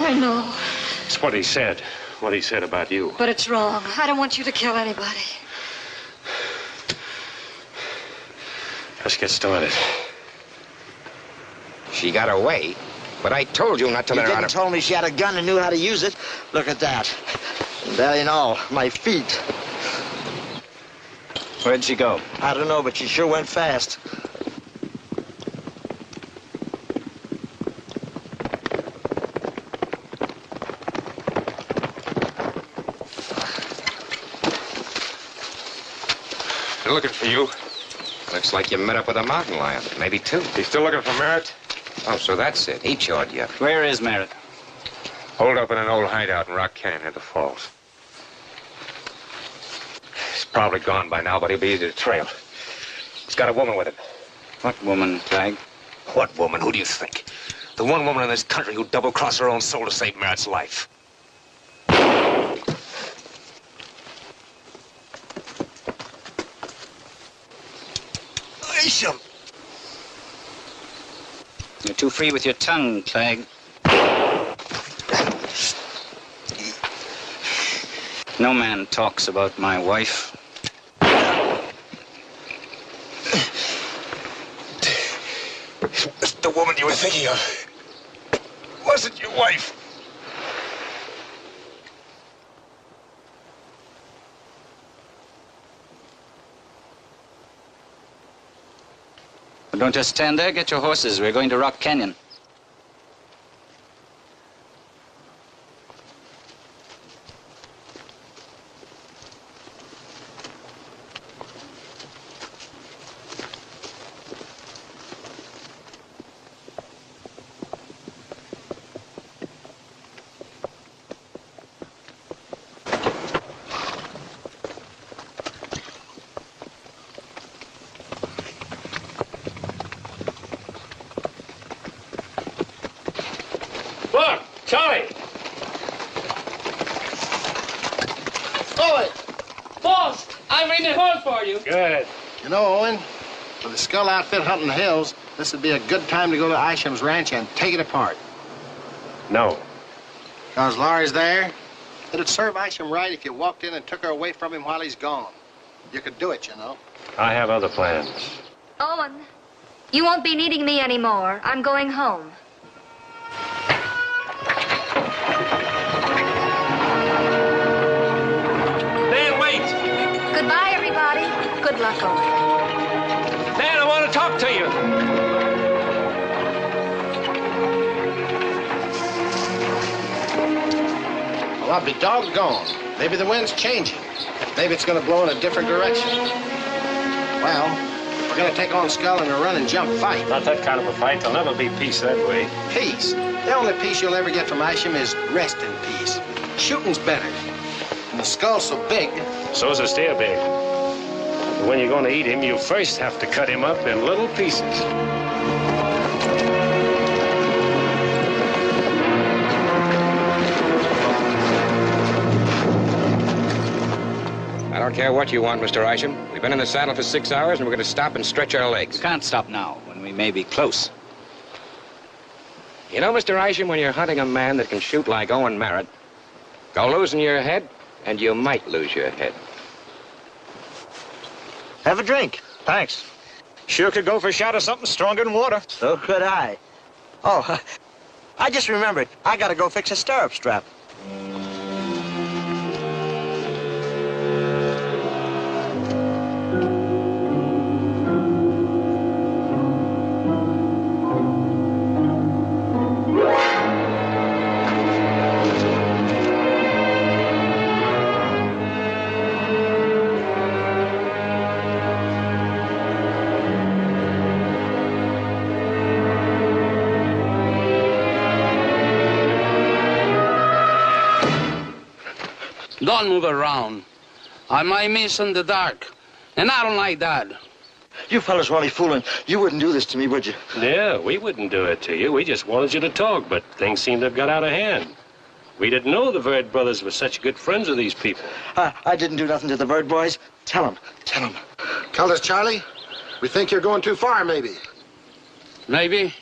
I know. It's what he said. What he said about you. But it's wrong. I don't want you to kill anybody. Let's get started. She got away, but I told you not to let her out You of... didn't tell me she had a gun and knew how to use it. Look at that. There you know, my feet. Where'd she go? I don't know, but she sure went fast. They're looking for you. Looks like you met up with a mountain lion. Maybe two. He's still looking for Merritt? Oh, so that's it. He chawed you. Where is Merritt? Holed up in an old hideout in Rock Canyon near the falls. He's probably gone by now, but he'll be easy to trail. He's got a woman with him. What woman, Clegg? What woman? Who do you think? The one woman in this country who double-crossed her own soul to save Merritt's life. Isham! You're too free with your tongue, Clegg. No man talks about my wife. It's the woman you were thinking of. Was it your wife? Well, don't just stand there. Get your horses. We're going to Rock Canyon. Look, Charlie! Owen! Boss, I'm reading the horse for you. Good. You know, Owen, for the Skull outfit hunting the hills, this would be a good time to go to Isham's ranch and take it apart. No. Because Laurie's there. It'd serve Isham right if you walked in and took her away from him while he's gone. You could do it, you know. I have other plans. Owen, you won't be needing me anymore. I'm going home. Dan, wait! Goodbye, everybody. Good luck, Owen. Dan, I want to talk to you. Well, I'll be doggone. Maybe the wind's changing. Maybe it's going to blow in a different direction. Well, we're going to take on Skull in a run and jump fight. Not that kind of a fight. There'll never be peace that way. Peace. The only peace you'll ever get from Isham is rest in peace. Shooting's better. And the Skull's so big. So's a steer big. But when you're going to eat him, you first have to cut him up in little pieces. I don't care what you want, Mr. Isham. We've been in the saddle for 6 hours, and we're going to stop and stretch our legs. You can't stop now, when we may be close. You know, Mr. Isham, when you're hunting a man that can shoot like Owen Merritt, go losing your head, and you might lose your head. Have a drink. Thanks. Sure could go for a shot of something stronger than water. So could I. Oh, I just remembered. I gotta go fix a stirrup strap. Don't move around. I might miss in the dark, and I don't like that. You fellas were only fooling. You wouldn't do this to me, would you? Yeah, we wouldn't do it to you. We just wanted you to talk, but things seem to have got out of hand. We didn't know the Verd brothers were such good friends with these people. I didn't do nothing to the Verd boys. Tell them. Tell them. Tell us, Charlie. We think you're going too far, maybe. Maybe.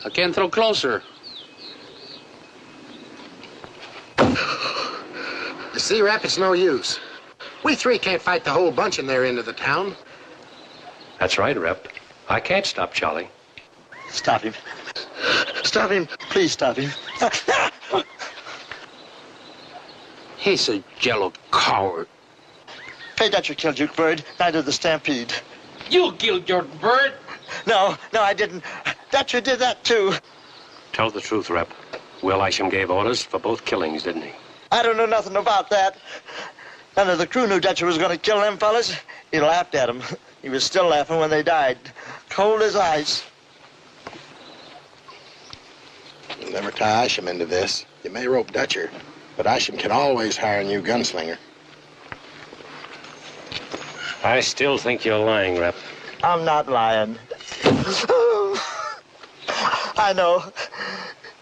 I can't throw closer. You see, Rap, it's no use. We three can't fight the whole bunch in their end of the town. That's right, Rep. I can't stop Charlie. Stop him. Stop him. Please stop him. He's a jello coward. Hey, Dutcher killed Duke Bird. I did the stampede. You killed your bird? No, I didn't. Dutcher did that, too. Tell the truth, Rep. Will Isham gave orders for both killings, didn't he? I don't know nothing about that. None of the crew knew Dutcher was going to kill them fellas. He laughed at them. He was still laughing when they died. Cold as ice. You'll never tie Isham into this. You may rope Dutcher, but Isham can always hire a new gunslinger. I still think you're lying, Rep. I'm not lying. I know.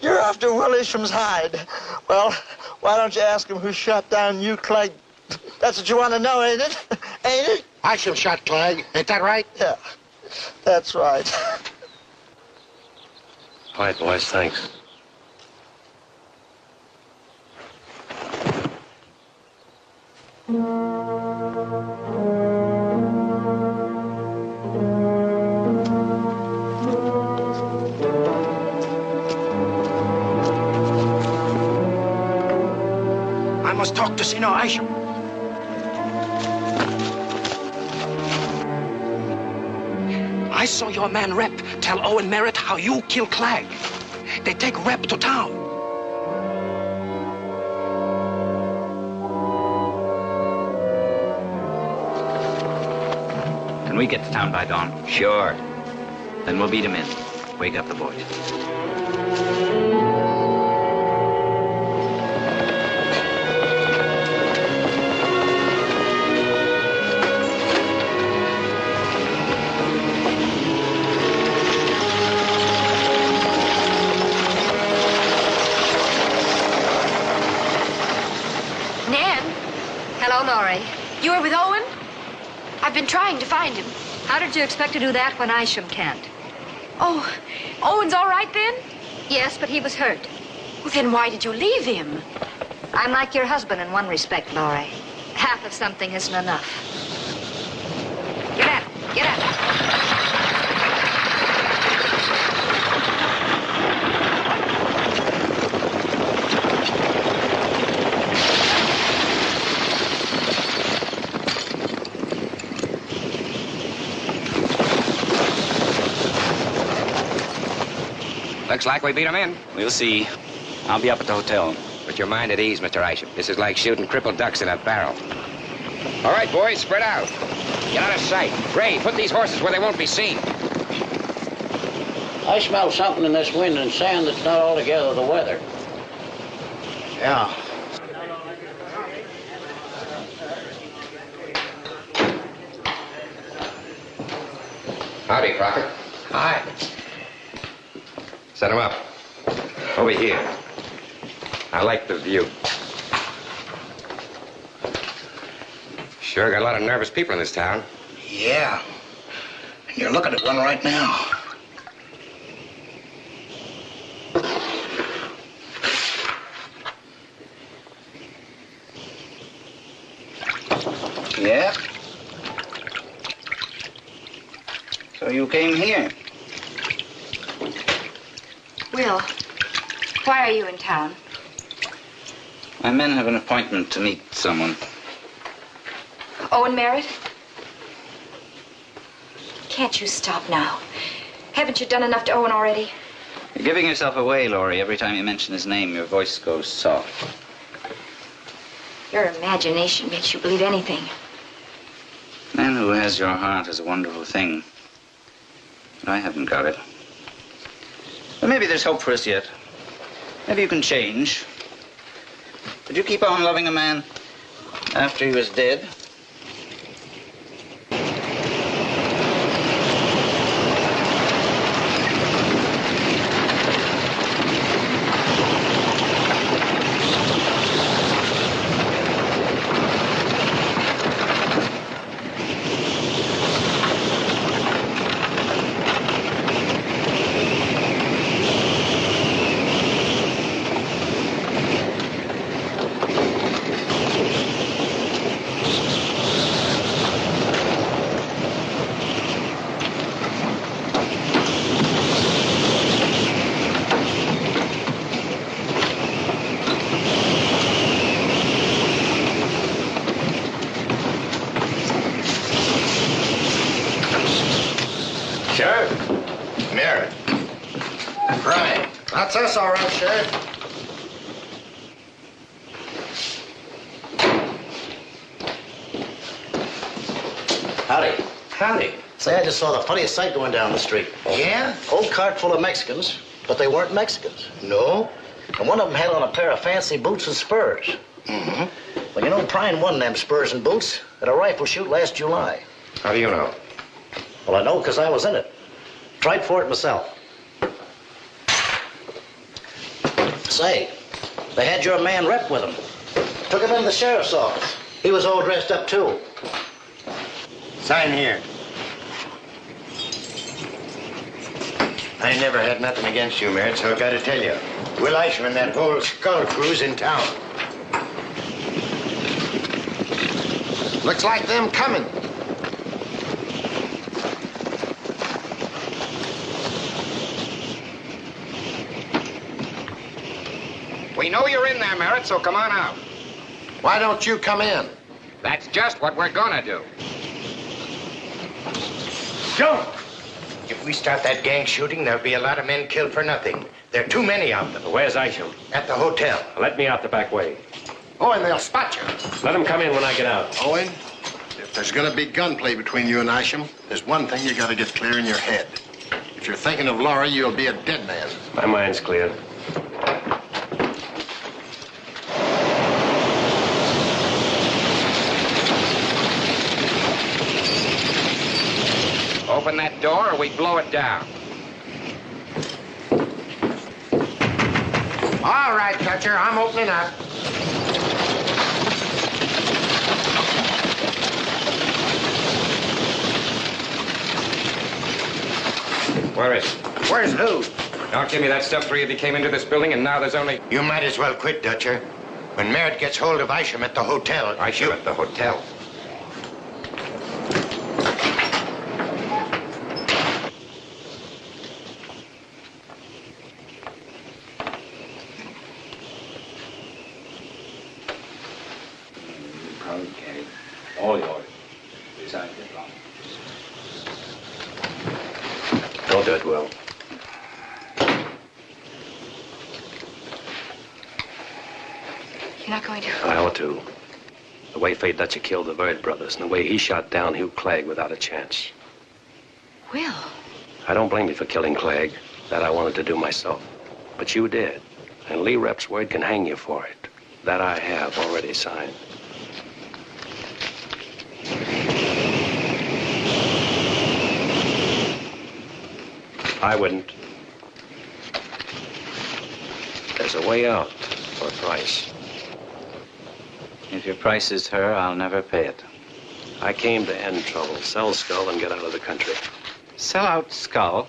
You're after Will Isham's hide. Well, why don't you ask him who shot down you, Clegg? That's what you want to know, ain't it? Ain't it? Isham shot Clegg. Ain't that right? Yeah, that's right. All right, boys, thanks. I must talk to Sino Isham. I saw your man Rep tell Owen Merritt how you killed Clegg. They take Rep to town. Can we get to town by dawn? Sure. Then we'll beat him in. Wake up the boys. Laurie. You were with Owen? I've been trying to find him. How did you expect to do that when Isham can't? Oh, Owen's all right then? Yes, but he was hurt. Well, then why did you leave him? I'm like your husband in one respect, Laurie. Half of something isn't enough. Get at it. Get at it. Looks like we beat them in. We'll see. I'll be up at the hotel. Put your mind at ease, Mr. Isham. This is like shooting crippled ducks in a barrel. All right, boys, spread out. Get out of sight. Ray, put these horses where they won't be seen. I smell something in this wind and sand that's not altogether the weather. Yeah. Howdy, Crocker. Hi. Set him up. Over here. I like the view. Sure got a lot of nervous people in this town. Yeah. And you're looking at one right now. Yeah? So you came here? Will, why are you in town? My men have an appointment to meet someone. Owen Merritt? Can't you stop now? Haven't you done enough to Owen already? You're giving yourself away, Laurie. Every time you mention his name, your voice goes soft. Your imagination makes you believe anything. A man who has your heart is a wonderful thing. But I haven't got it. But maybe there's hope for us yet. Maybe you can change. Did you keep on loving a man after he was dead? That's us, all right, Sheriff. Howdy. Howdy. Say, I just saw the funniest sight going down the street. Yeah? Whole cart full of Mexicans, but they weren't Mexicans. No. And one of them had on a pair of fancy boots and spurs. Mm-hmm. Well, you know, Prine won them spurs and boots at a rifle shoot last July. How do you know? Well, I know because I was in it. Tried for it myself. Say, they had your man Rep with them. Took him into the sheriff's office. He was all dressed up, too. Sign here. I never had nothing against you, Merritt, so I gotta tell you. Will Isham and that whole Skull crew's in town. Looks like them coming. We know you're in there, Merritt, so come on out. Why don't you come in? That's just what we're gonna do. Don't! If we start that gang shooting, there'll be a lot of men killed for nothing. There are too many of them. Where's Isham? At the hotel. Let me out the back way. Oh, and they'll spot you. Let him come in when I get out. Owen, if there's gonna be gunplay between you and Isham, there's one thing you gotta get clear in your head. If you're thinking of Laura, you'll be a dead man. My mind's clear. Open that door or we blow it down. All right, Dutcher, I'm opening up. Where is it? Where's who? Don't give me that stuff. 3 of you came into this building and now there's only... You might as well quit, Dutcher. When Merritt gets hold of Isham at the hotel... Isham at the hotel? Okay. All yours. Besides the drum. Don't do it, Will. You're not going to... I ought to. The way Fate Dutcher killed the Bird brothers and the way he shot down Hugh Clegg without a chance. Will. I don't blame you for killing Clegg. That I wanted to do myself. But you did. And Lee Rep's word can hang you for it. That I have already signed. I wouldn't. There's a way out for a price. If your price is her, I'll never pay it. I came to end trouble, sell Skull, and get out of the country. Sell out Skull?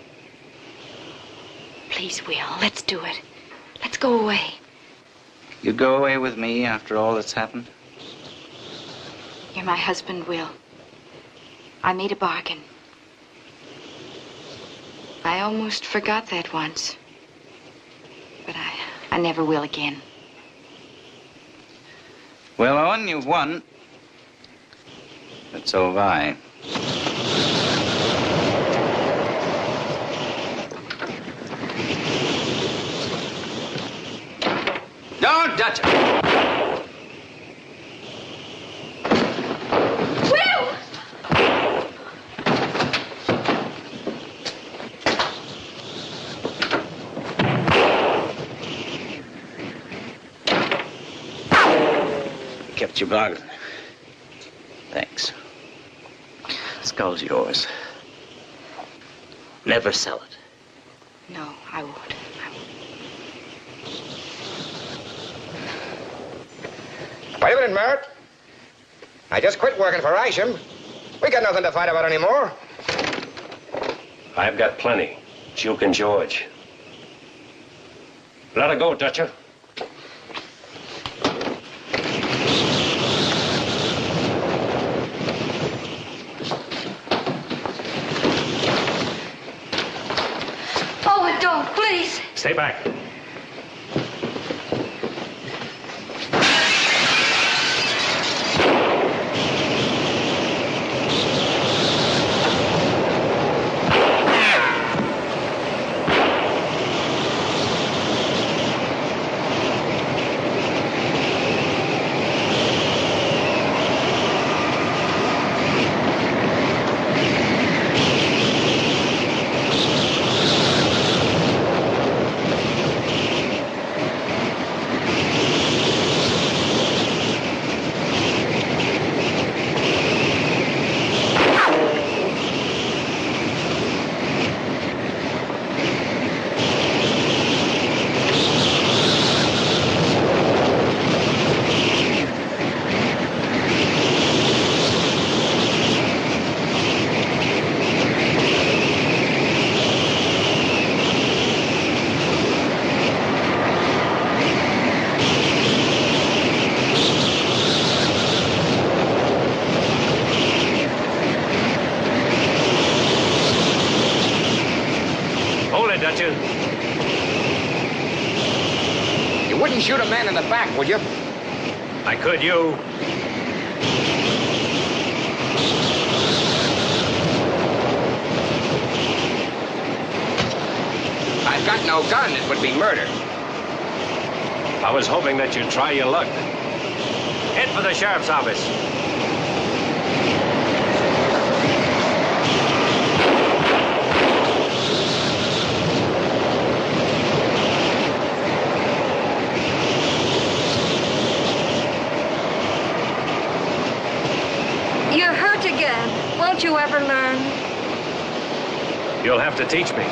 Please, Will, let's do it. Let's go away. You'd go away with me after all that's happened? You're my husband, Will. I made a bargain. I almost forgot that once. But I never will again. Well, Owen, you've won. But so have I. Don't touch it. Will! Kept your bargain. Thanks. Skull's yours. Never sell it. No, I won't. Wait a minute, Merritt. I just quit working for Isham. We got nothing to fight about anymore. I've got plenty. Duke and George. Let her go, Dutcher. Oh, don't, please. Stay back. wouldn't shoot a man in the back, would you? I could you. I've got no gun. It would be murder. I was hoping that you'd try your luck. Head for the sheriff's office. You're hurt again. Won't you ever learn? You'll have to teach me.